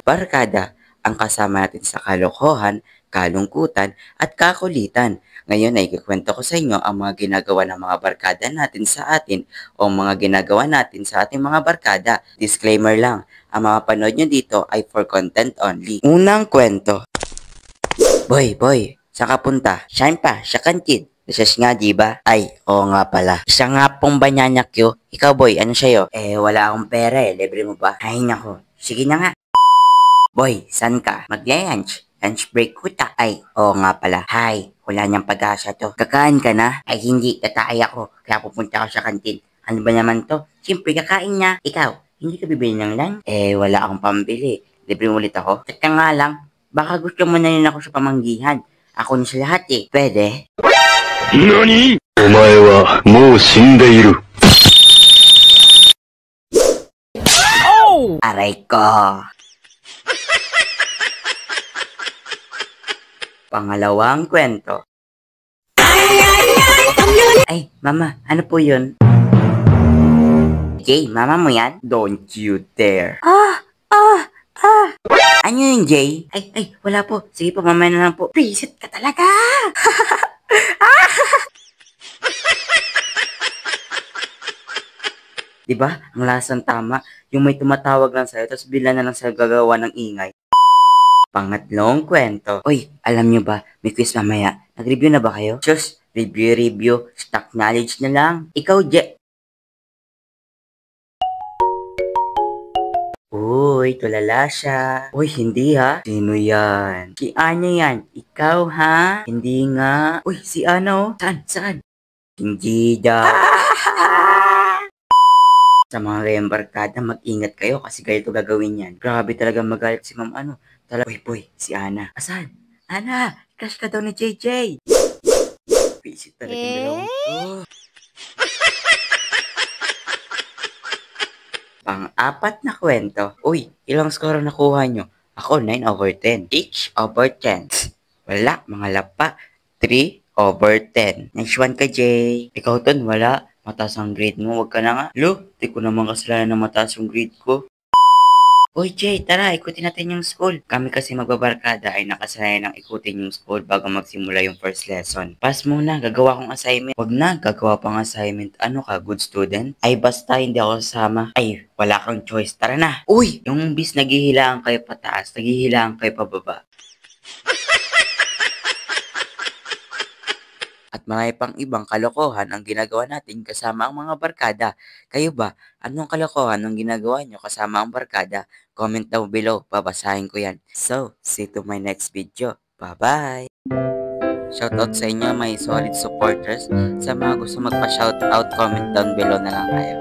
Barkada, ang kasama natin sa kalokohan, kalungkutan, at kakulitan. Ngayon ay kikwento ko sa inyo ang mga ginagawa ng mga barkada natin sa atin o mga ginagawa natin sa ating mga barkada. Disclaimer lang, ang mga panood nyo dito ay for content only. Unang kwento. Boy, saan ka punta? Saan pa? Sa kantin. Nasas nga, diba? Ay, oo nga pala. Isa nga pong banana Q. Ikaw, boy, ano sa'yo? Wala akong pera eh. Libre mo ba? Ay, nako. Sige na nga. Boy, saan ka? Mag-lunch. Lunch break ko ta. Ay, oo nga pala. Hay, wala niyang pag-asa to. Kakain ka na? Ay, hindi. Tatay ako. Kaya pupunta ako sa kantin. Ano ba naman to? Siyempre, kakain niya. Ikaw, hindi ka bibili ng lunch? Wala akong pambili. Libre mo ulit ako? Teka nga lang. Baka gusto mo na rin ako sa pamanggihan. Ako na sa lahat eh. Pwede? NANI?! お前はもう死んでいる。Aray ko. Pangalawang kwento. Ay, mama, ano po yun? Jay, mama mo yan? Don't you dare. Ano yun, Jay? Ay, wala po. Sige po, mamaya na lang po. Visit ka talaga. Diba? Ang lasang tama. Yung may tumatawag lang sa'yo, tapos bila na lang sa'yo gagawa ng ingay. Pangatlong kwento. Uy, alam nyo ba, may quiz mamaya. Nag-review na ba kayo? Just, review. Stock knowledge na lang. Ikaw, Uy, tulala siya. Uy, hindi ha. Sino yan? Si Ana yan. Ikaw ha? Hindi nga. Uy, si Ana oh. Saan? Hindi daw. Sa mga gayang barkada, mag-ingat kayo kasi ganito gagawin yan. Grabe talaga magalit si Ma'am ano. Boy, si Ana. Asan? Ana, crush ka daw ni JJ. Visit talaga yung dalawang to. Pang-apat na kwento. Uy, ilang score nakuha nyo? Ako, 9/10. Each over 10. Wala, mga lapa. 3/10. Next one ka, Jay. Ikaw, Ton, wala. Mataas ang grade mo, wag ka na nga. Di ko naman kasalanan na mataas yung grade ko. Uy, Jay, tara, ikutin natin yung school. Kami kasi magbabarkada ay nakasanayan ng ikutin yung school bago magsimula yung first lesson. Pass muna, gagawa kong assignment. Wag na, gagawa pang assignment. Ano ka, good student? Ay, basta hindi ako sasama. Ay, wala kang choice. Tara na. Uy, yung bis naghihilaan kayo pataas, naghihilaan kayo pababa. At marami pang ibang kalokohan ang ginagawa natin kasama ang mga barkada. Kayo ba? Anong kalokohan ang ginagawa nyo kasama ang barkada? Comment down below, babasahin ko yan. So, see you to my next video. Bye-bye! Shoutout sa inyo, my solid supporters. Sa mga gusto magpa-shoutout, comment down below na lang kayo.